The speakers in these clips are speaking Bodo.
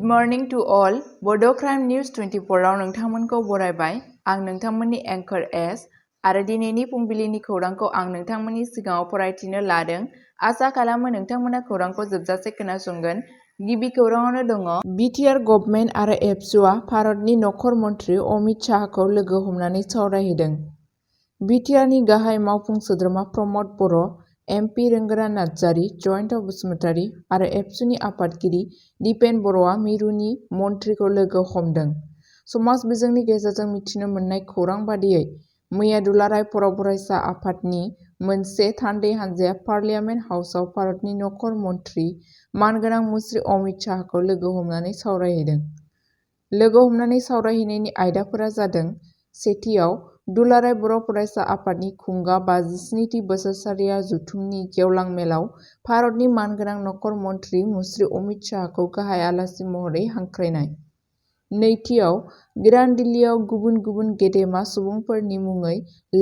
morning to all. Bodo News 24 आव नोंथांमोनखौ बरायबाय। आं नोंथांमोननि एंकर एस आरो दिनैनि फुंबिलिनि खौरांखौ आं नोंथांमोननि सिगाङाव फरायथिनो लादों। आसा खालामो नोंथांमोना खौरांखौ जोबजासे खोनासंगोन। गिबि खौराङावनो दङ BTR गभर्नमेन्ट आरो एबसुआ भारतनि नखर मन्थ्रि अमित शाहखौ लोगो हमनानै सावरायहैदों। BTRनि गाहाय मावफुं सोद्रोमा प्रमद बर', MP रोंगोरा नार्जारी, जयन्त बसुमतारी आरो एबसुनि आफादगिरि दिपेन बर'आ मिरुनि मन्थ्रिखौ लोगो हमदों। समाज बिजोंनि गेजेरजों मिथिनो मोननाय खौरां बादियै मैया दुलाराय बर' फरायसा आफादनि मोनसे थान्दै हान्जाया पार्लियामेन्ट हाउसआव भारतनि नखर मन्थ्रि मानगोनां मुंश्री अमित शाहखौ लोगो हमनानै सावरायहैदों। लोगो हमनानै सावरायहैनायनि आयदाफोरा जादों सेथियाव दुलाराय बर' फरायसा आफादनि खुंगा 57थि बोसोरसालिया जथुमनि गेवलां मेलाव भारतनि मानगोनां नखर मन्थ्रि मुंश्री अमित शाहखौ गाहाय आलासि महरै हांख्रायनाय। नैथियाव गोदान दिल्लीयाव गुबुन गुबुन गेदेमा सुबुंफोरनि मुङै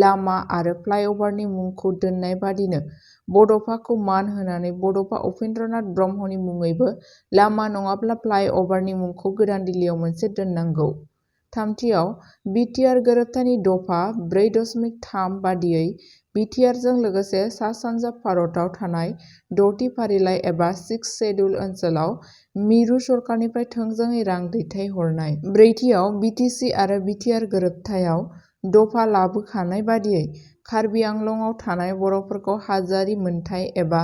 लामा आरो फ्लाइअभारनि मुंखौ दोननाय बादिनो बड'फाखौ मान होनानै बड'फा उपेन्द्रनाथ ब्रह्मनि मुङैबो लामा नङाब्ला फ्लाइअभारनि मुंखौ गोदान दिल्लीयाव मोनसे दोननांगौ। थामथियाव BTR गोरोबथानि दफा 4.3 बादियै BTRजों लोगोसे सा-सानजा भारतआव थानाय 6थि फारिलाइ एबा 6th शेड्युल ओनसोलाव मिरु सरकारनिफ्राय थोंजोङै रां दैथायहरनाय। ब्रैथियाव BTC आरो BTR गोरोबथायाव दफा लाबोखानाय बादियै कार्बि आंलंआव थानाय बर'फोरखौ हाजोआरि मोनथाय एबा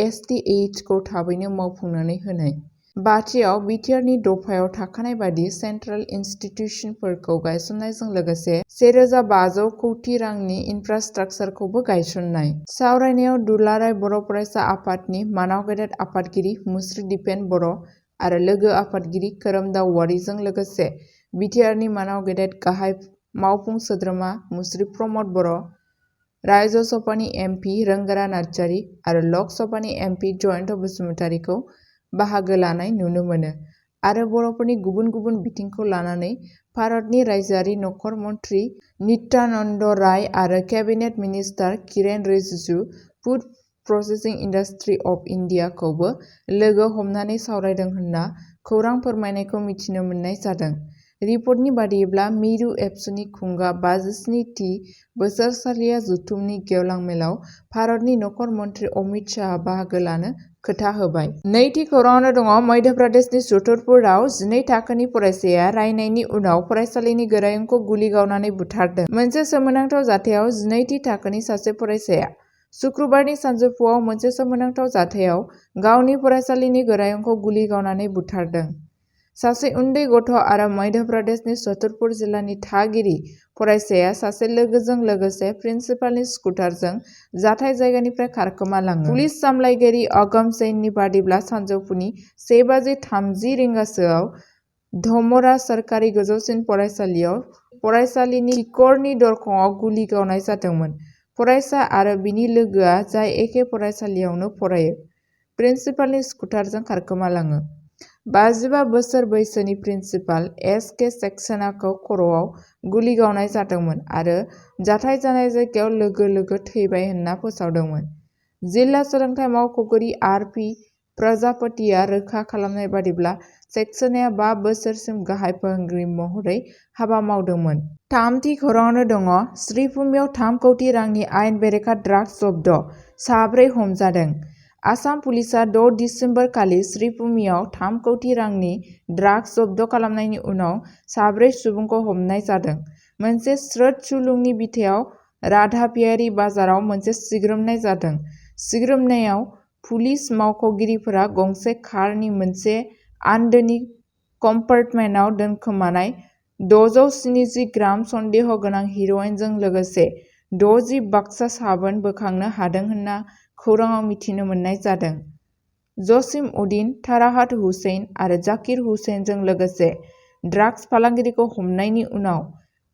STHखौ थाबैनो मावफुंनानै होनाय। बाथियाव BTRनि दफायाव थाखानाय बादि सेन्ट्रेल इन्स्टिटिउसनफोरखौ गायसननायजों लोगोसे 1,500 कौटि रांनि इनफ्रास्ट्राक्चारखौबो गायसननाय। सावरायनायाव दुलाराय बर' फरायसा आफादनि मानाव गेदेर आफादगिरि मुंश्री दिपेन बर' आरो लोगो आफादगिरि खोरोमदाव वारिजों लोगोसे BTRनि मानाव गेदेर गाहाय मावफुं सोद्रोमा मुंश्री प्रमद बर', राज्य सभानि MP रोंगोरा नार्जारी आरो लक सभानि MP जयन्त बसुमतारीखौ बाहागो लानाय नुनो मोनो आरो बर'फोरनि गुबुन गुबुन बिथिंखौ लानानै भारतनि रायजोआरि नखर मन्थ्रि नित्यानन्द राय आरो cabinet minister Kiren Rijiju, food processing industry of इन्डियाखौबो लोगो हमनानै सावरायदों होनना खौरां फोरमायनायखौ मिथिनो मोननाय जादों। रिपर्टनि बादियैब्ला मिरु एबसुनि खुंगा 57थि बोसोरसालिया जथुमनि गेवलां मेलाव भारतनि नखर मन्थ्रि अमित शाहआ बाहागो लानो खोथा होबाय। नैथि खौराङावनो दङ मध्य प्रदेशनि छतरपुराव 12 थाखोनि फरायसाया रायनायनि उनाव फरायसालिनि गोरायुंखौ गुलि गावनानै बुथारदों। मोनसे सोमोनांथाव जाथायाव 12थि थाखोनि सासे फरायसाया सुक्रुबारनि सानजौफुआव मोनसे सोमोनांथाव जाथायाव गावनि फरायसालिनि गोरायुंखौ गुलि गावनानै बुथारदों। सासे उन्दै गथ' आरो मध्य प्रदेशनि छतरपुर जिल्लानि थागिरि फरायसाया सासे लोगोजों लोगोसे प्रिन्सिपालनि स्कुटारजों जाथाय जायगानिफ्राय खारखोमालाङो। पुलिस सामलायगिरि अगम सैननि बादिब्ला सानजौफुनि 1:30 रिंगासोआव धमरा सोरखारि गोजौसिन फरायसालियाव फरायसालिनि खिखरनि दरखंआव गुलि गावनाय जादोंमोन। फरायसा आरो बिनि लोगोआ जाय एखे फरायसालियावनो फरायो, प्रिन्सिपालनि स्कुटारजों खारखोमालाङो। 55 बोसोर बैसोनि प्रिन्सिपाल S.K. सेक्सेनाखौ खर'आव गुलि गावनाय जादोंमोन आरो जाथाय जानाय जायगायाव लोगो लोगो थैबाय होनना फोसावदोंमोन। जिल्ला सोलोंथाइ मावख'गिरि R.P. प्रजापतिया रोखा खालामनाय बादिब्ला सेक्सेनाया 5 बोसोरसिम गाहाय फोरोंगिरि महरै हाबा मावदोंमोन। थामथि खौराङावनो दङ श्रीभूमियाव 3 कौटि रांनि आयेन बेरेखा ड्राग्स जब्द, 4 हमजादों। आसाम पुलिसआ 6 दिसेम्बर खालि श्रीभूमियाव 3 कौटि रांनि ड्राग्स जब्द खालामनायनि उनाव 4 सुबुंखौ हमनाय जादों। मोनसे स्रोत सुलुंनि बिथायाव राधाबियारी बाजाराव मोनसे सिग्रोमनाय जादों। सिग्रोमनायाव पुलिस मावख'गिरिफोरा गंसे कारनि मोनसे आन्दोनि कम्पार्टमेन्टआव दोनखोमानाय 670 ग्राम सन्देह गोनां हेर'इनजों लोगोसे 60 बाक्सा साबोन बोखांनो हादों होनना खौराङाव मिथिनो मोननाय जादों। जसिम उद्दीन, फराहात हुसैन आरो जाकिर हुसैनजों लोगोसे ड्राग्स फालांगिरिखौ हमनायनि उनाव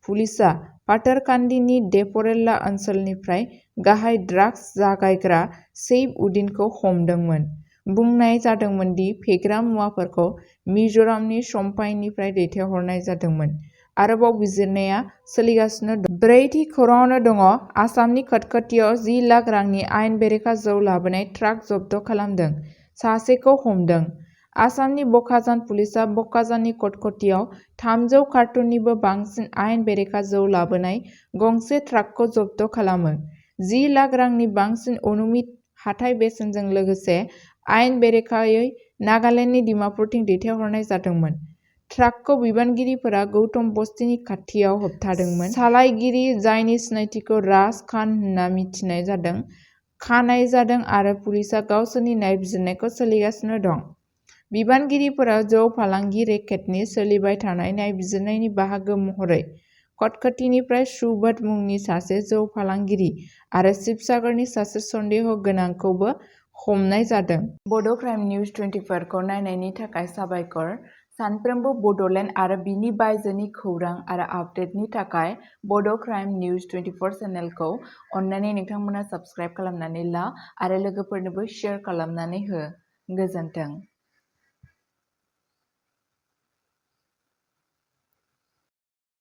पुलिसआ पाथारकान्दिनि डेपरेल्ला ओनसोलनिफ्राय गाहाय ड्राग्स जगायग्रा सैफ उद्दीनखौ हमदोंमोन। बुंनाय जादोंमोन दि फेग्रा मुवाफोरखौ मिज'रामनि चम्पाइनिफ्राय दैथायहरनाय जादोंमोन। आरोबाव बिजिरनाया सोलिगासिनो दं। ब्रैथि खौराङावनो दङ आसामनि खटखटियाव 10 लाख रांनि आयेन बेरेखा जौ लाबोनाय ट्राक जब्द खालामदों, सासेखौ हमदों। आसामनि बकाजान पुलिसआ बकाजाननि कटकटीयाव 300 कार्टुननिबो बांसिन आयेन बेरेखा जौ लाबोनाय गंसे ट्राकखौ जब्द खालामो। 10 लाख रांनि बांसिन अनुमित हाथाइ बेसेनजों लोगोसे आयेन बेरेखायै नागालेन्डनि डिमापुरथिं दैथायहरनाय जादोंमोन। ट्राकखौ बिबानगिरिफोरा गौतम बस्तीनि खाथियाव होबथादोंमोन। सालायगिरि, जायनि सिनायथिखौ राज खान होनना मिथिनाय जादों, खानाय जादों आरो पुलिसआ गावसोरनि नायबिजिरनायखौ सोलिगासिनो दं। बिबानगिरिफोरा जौ फालांगि रेकेटनि सोलिबाय थानाय नायबिजिरनायनि बाहागो महरै कटकटीनिफ्राय सुबोध मुंनि सासे जौ फालांगिरि आरो शिबसागरनि सासे सन्देह गोनांखौबो हमनाय जादों। बड' क्राइम निउज 24 खौ नायनायनि थाखाय साबायखर। सानफ्रोमबो बड'लेण्ड आरो बिनि बायजोनि खौरां आरो आपडेटनि थाखाय बड' क्राइम निउज 24 चेनेलखौ अननानै नोंथांमोना साबस्क्राइब खालामनानै ला आरो लोगोफोरनोबो शेयार खालामनानै हो। गोजोन्थों।